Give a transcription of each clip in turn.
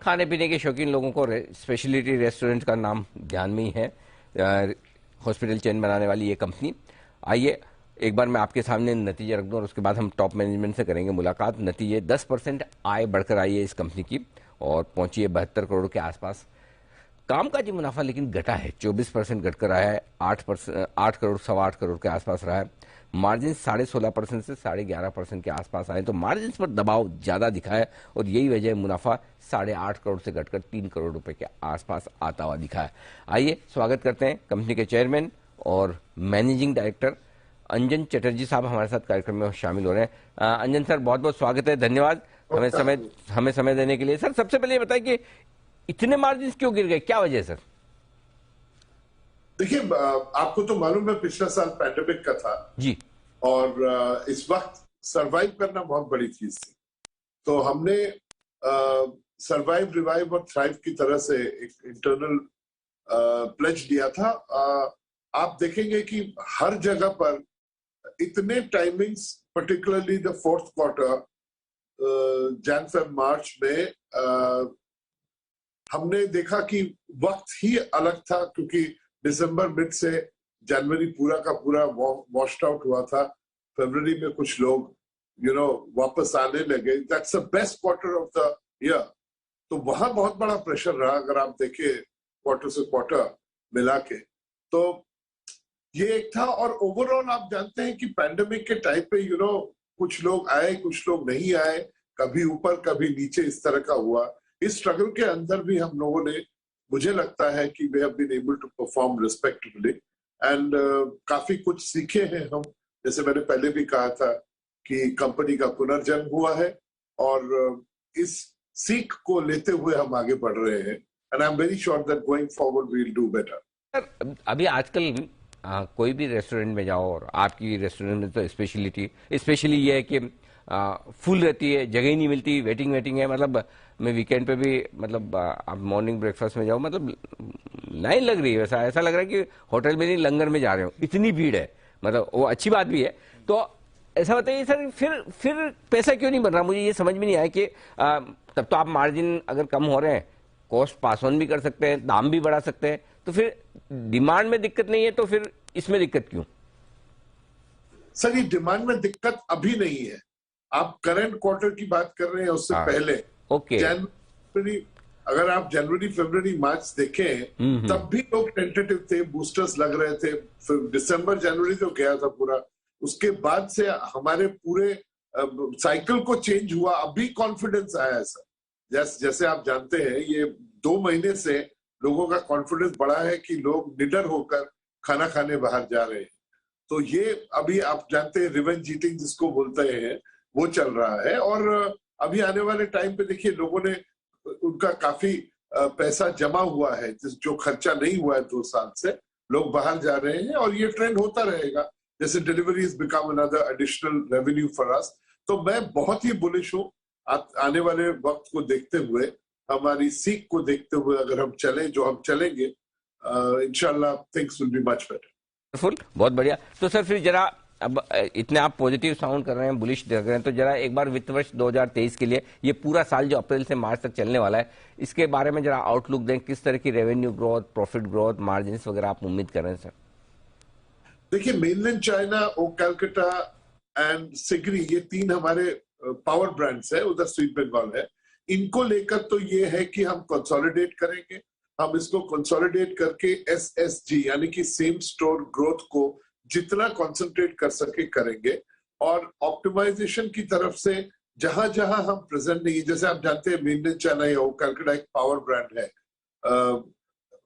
खाने पीने के शौकीन लोगों को स्पेशलिटी रेस्टोरेंट का नाम ध्यान में ही है, हॉस्पिटल चेन बनाने वाली ये कंपनी। आइए एक बार मैं आपके सामने नतीजे रख दूं और उसके बाद हम टॉप मैनेजमेंट से करेंगे मुलाकात। नतीजे 10% आय बढ़कर आई है इस कंपनी की और पहुंची है 72 करोड़ के आसपास। कामकाजी मुनाफा लेकिन घटा है, 24% घटकर आया है, 8 करोड़ 8.25 करोड़ के आसपास रहा है। मार्जिन 16.5% से 11.5% के आसपास आए, तो मार्जिन पर दबाव ज्यादा दिखा है और यही वजह है मुनाफा 8.5 करोड़ से घटकर 3 करोड़ रुपए के आसपास आता हुआ दिखा है। आइए स्वागत करते हैं कंपनी के चेयरमैन और मैनेजिंग डायरेक्टर अंजन चटर्जी साहब हमारे साथ कार्यक्रम में शामिल हो रहे हैं। अंजन सर, बहुत बहुत स्वागत है, धन्यवाद हमें समय देने के लिए। सर सबसे पहले ये बताएं कि इतने मार्जिन क्यों गिर गए, क्या वजह है सर? देखिए, आपको तो मालूम है पिछला साल पैंडेमिक का था जी, और इस वक्त सरवाइव करना बहुत बड़ी चीज थी। तो हमने सरवाइव, रिवाइव और थ्राइव की तरह से एक इंटरनल प्लेज दिया था। आप देखेंगे कि हर जगह पर इतने timings, particularly the fourth quarter, Jan Feb March में हमने देखा कि वक्त ही अलग था, क्योंकि दिसंबर मिड से जनवरी पूरा का पूरा वॉश्ड आउट हुआ था। फरवरी में कुछ लोग वापस आने लगे। That's the best quarter of the year. तो वहां बहुत बड़ा प्रेशर रहा, अगर आप देखें क्वार्टर से क्वार्टर मिला के। तो ये एक था। और ओवरऑल आप जानते हैं कि पैंडेमिक के टाइम पे कुछ लोग आए, कुछ लोग नहीं आए, कभी ऊपर कभी नीचे, इस तरह का हुआ। इस स्ट्रगल के अंदर भी हम लोगों ने, मुझे लगता है कि we have been able to perform respectably and काफी कुछ सीखे हैं हम। जैसे मैंने पहले भी कहा था कि कंपनी का पुनर्जन्म हुआ है और इस सीख को लेते हुए हम आगे बढ़ रहे हैं। And I am very sure that going forward we will do better. Sir अभी आजकल कोई भी रेस्टोरेंट में जाओ, और आपकी रेस्टोरेंट में तो स्पेशली ये है कि फुल रहती है, जगह ही नहीं मिलती, वेटिंग है। मतलब मैं वीकेंड पे भी, मतलब आप मॉर्निंग ब्रेकफास्ट में जाओ, मतलब लाइन लग रही है, वैसा ऐसा लग रहा है कि होटल में नहीं लंगर में जा रहे हो, इतनी भीड़ है। मतलब वो अच्छी बात भी है। तो ऐसा बताइए सर, फिर पैसा क्यों नहीं बन रहा? मुझे ये समझ में नहीं आया कि तब तो आप मार्जिन अगर कम हो रहे हैं, कॉस्ट पास ऑन भी कर सकते हैं, दाम भी बढ़ा सकते हैं, तो फिर डिमांड में दिक्कत नहीं है, तो फिर इसमें दिक्कत क्यों? सर, ये डिमांड में दिक्कत अभी नहीं है। आप करंट क्वार्टर की बात कर रहे हैं, उससे पहले ओके। जनवरी, अगर आप जनवरी, फरवरी, मार्च देखें, तब भी लोग टेंटेटिव थे, बूस्टर्स लग रहे थे। दिसंबर जनवरी तो गया था पूरा। उसके बाद से हमारे पूरे साइकिल को चेंज हुआ, अभी कॉन्फिडेंस आया है सर। जैसे आप जानते हैं, ये 2 महीने से लोगों का कॉन्फिडेंस बढ़ा है कि लोग निडर होकर खाना खाने बाहर जा रहे हैं। तो ये अभी आप जानते हैं, रिवेंज ईटिंग जिसको बोलते हैं, वो चल रहा है। और अभी आने वाले टाइम पे देखिए, लोगों ने, उनका काफी पैसा जमा हुआ है, जो खर्चा नहीं हुआ है 2 साल से, लोग बाहर जा रहे हैं और ये ट्रेंड होता रहेगा। जैसे deliveries become another additional revenue for us. तो मैं बहुत ही बुलिश हूँ आने वाले वक्त को देखते हुए, हमारी सीख को देखते हुए अगर हम चलें, जो हम चलेंगे, इंशाल्लाह things will be much better. Full, बहुत बढ़िया। तो सर फिर जरा, अब इतने आप पॉजिटिव साउंड कर रहे हैं, बुलिश देख रहे हैं, तो जरा एक बार वित्त वर्ष 2023 के लिए, ये पूरा साल जो अप्रैल से मार्च तक चलने वाला है, इसके बारे में जरा आउटलुक दें। किस तरह की revenue growth, profit growth, margin वगैरह आप उम्मीद कर रहे हैं सर? देखिए, मेनलैंड चाइना, ओ कैलकाटा एंड सिगरी, ये 3 हमारे पावर ब्रांड्स है, उधर स्वीट बंगाल है। इनको लेकर तो ये है कि हम कंसोलिडेट करेंगे। हम इसको कंसोलिडेट करके SSG यानी कि सेम स्टोर ग्रोथ को जितना कंसंट्रेट कर सके करेंगे। और ऑप्टिमाइजेशन की तरफ से जहां जहां हम प्रेजेंट नहीं, जैसे आप जानते हैं मेनलैंड चाइना या ओ कैलकाटा एक पावर ब्रांड है,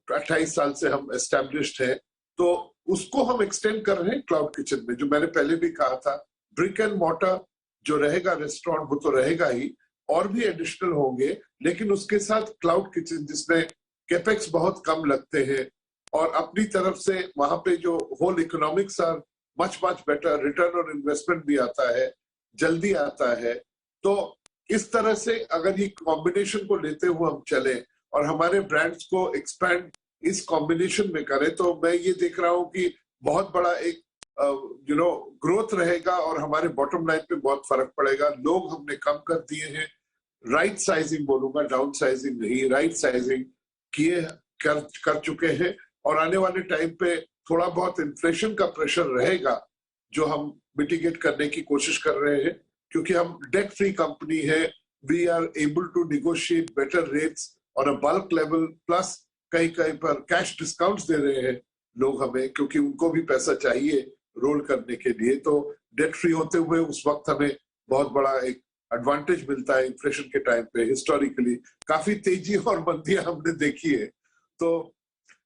28 साल से हम एस्टेब्लिश्ड है, तो उसको हम एक्सटेंड कर रहे हैं क्लाउड किचन में। जो मैंने पहले भी कहा था, ब्रिक एंड मॉर्टर जो रहेगा रेस्टोरेंट, वो तो रहेगा ही, और भी एडिशनल होंगे, लेकिन उसके साथ क्लाउड किचन जिसमें कैपेक्स बहुत कम लगते हैं और अपनी तरफ से वहां पे जो whole economics are much better, return और इन्वेस्टमेंट भी आता है, जल्दी आता है। तो इस तरह से अगर ये कॉम्बिनेशन को लेते हुए हम चले और हमारे ब्रांड्स को एक्सपैंड इस कॉम्बिनेशन में करें, तो मैं ये देख रहा हूं कि बहुत बड़ा एक ग्रोथ रहेगा और हमारे बॉटम लाइन पे बहुत फर्क पड़ेगा। लोग हमने कम कर दिए हैं, राइट साइजिंग बोलूंगा, डाउन साइजिंग नहीं, राइट साइजिंग किए कर चुके हैं। और आने वाले टाइम पे थोड़ा बहुत इन्फ्लेशन का प्रेशर रहेगा जो हम मिटिगेट करने की कोशिश कर रहे हैं, क्योंकि हम डेट फ्री कंपनी है। We are able to negotiate better rates on a bulk level, plus कहीं कहीं पर कैश डिस्काउंट्स दे रहे हैं लोग हमें, क्योंकि उनको भी पैसा चाहिए रोल करने के लिए। तो डेट फ्री होते हुए उस वक्त हमें बहुत बड़ा एक एडवांटेज मिलता है इन्फ्लेशन के टाइम पे। हिस्टोरिकली काफी तेजी और मंदियां हमने देखी है। तो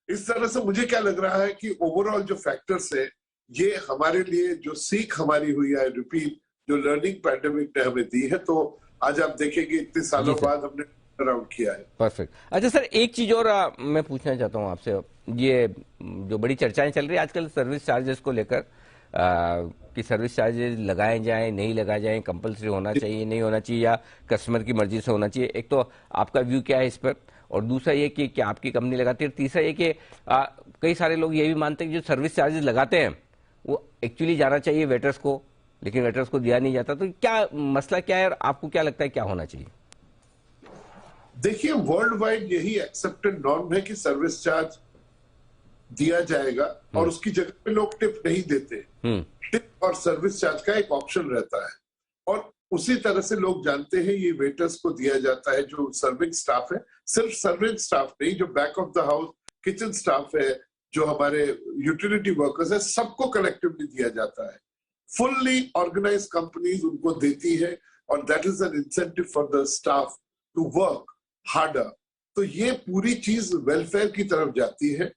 इस तरह से मुझे क्या लग रहा है कि ओवरऑल जो फैक्टर्स है, ये हमारे लिए जो सीख हमारी हुई है, रिपीट जो लर्निंग पैंडेमिक ने हमें दी है, तो आज आप देखेंगे इतने सालों बाद हमने राउंड किया है। परफेक्ट। अच्छा सर, एक चीज और मैं पूछना चाहता हूँ आपसे। ये जो बड़ी चर्चाएं चल रही है आजकल सर्विस चार्जेस को लेकर, कि सर्विस चार्जेस लगाए जाएं नहीं लगाए जाएं, कंपलसरी होना चाहिए नहीं होना चाहिए, या कस्टमर की मर्जी से होना चाहिए। एक तो आपका व्यू क्या है इस पर, और दूसरा ये कि आपकी कंपनी लगाती है, तीसरा ये कि कई सारे लोग ये भी मानते हैं कि जो सर्विस चार्जेस लगाते हैं वो एक्चुअली जाना चाहिए वेटर्स को, लेकिन वेटर्स को दिया नहीं जाता। तो क्या मसला क्या है और आपको क्या लगता है क्या होना चाहिए? देखिए, वर्ल्ड वाइड यही एक्सेप्टेड नॉर्म है कि सर्विस चार्ज दिया जाएगा और उसकी जगह पे लोग टिप नहीं देते। टिप और सर्विस चार्ज का एक ऑप्शन रहता है, और उसी तरह से लोग जानते हैं ये वेटर्स को दिया जाता है, जो सर्विंग स्टाफ है। सिर्फ सर्विंग स्टाफ नहीं, जो back of the house kitchen staff है, जो हमारे यूटिलिटी वर्कर्स है, सबको कलेक्टिवली दिया जाता है। फुल्ली ऑर्गेनाइज कंपनीज उनको देती है, और that is an incentive for the staff to work harder. तो ये पूरी चीज वेलफेयर की तरफ जाती है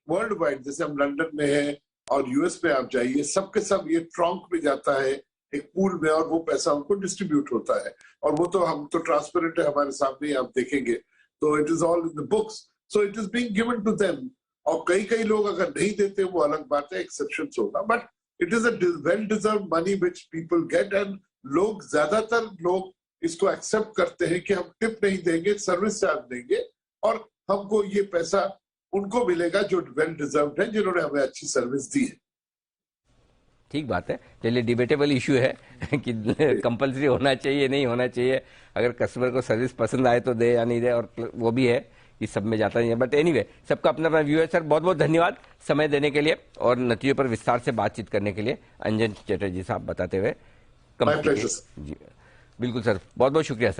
वर्ल्ड वाइड। जैसे हम लंदन में हैं और यूएस में आप जाइए, सबके सब ये ट्रंक में जाता है एक पूल में, और वो पैसा उनको डिस्ट्रीब्यूट होता है। और वो तो हम तो ट्रांसपेरेंट है, हमारे सामने ही आप देखेंगे, तो it is all in the books, so it is being given to them. और कई कई लोग अगर नहीं देते वो अलग बात है, एक्सेप्शन होगा, but it is a well deserve money which people get. And लोग, ज्यादातर लोग इसको एक्सेप्ट करते हैं कि हम टिप नहीं देंगे, सर्विस चार्ज देंगे, और हमको ये पैसा उनको मिलेगा जो वेल डिजर्व्ड है, जिन्होंने हमें अच्छी सर्विस दी है। ठीक बात है। चलिए, डिबेटेबल इश्यू है कि कंपलसरी होना चाहिए नहीं होना चाहिए, अगर कस्टमर को सर्विस पसंद आए तो दे या नहीं दे, और वो भी है कि सब में जाता नहीं है। बट एनीवे, सबका अपना अपना व्यू है। सर, बहुत बहुत धन्यवाद समय देने के लिए और नतीजों पर विस्तार से बातचीत करने के लिए। अंजन चटर्जी साहब बताते हुए कंपनी। जी बिल्कुल सर, बहुत बहुत शुक्रिया सर।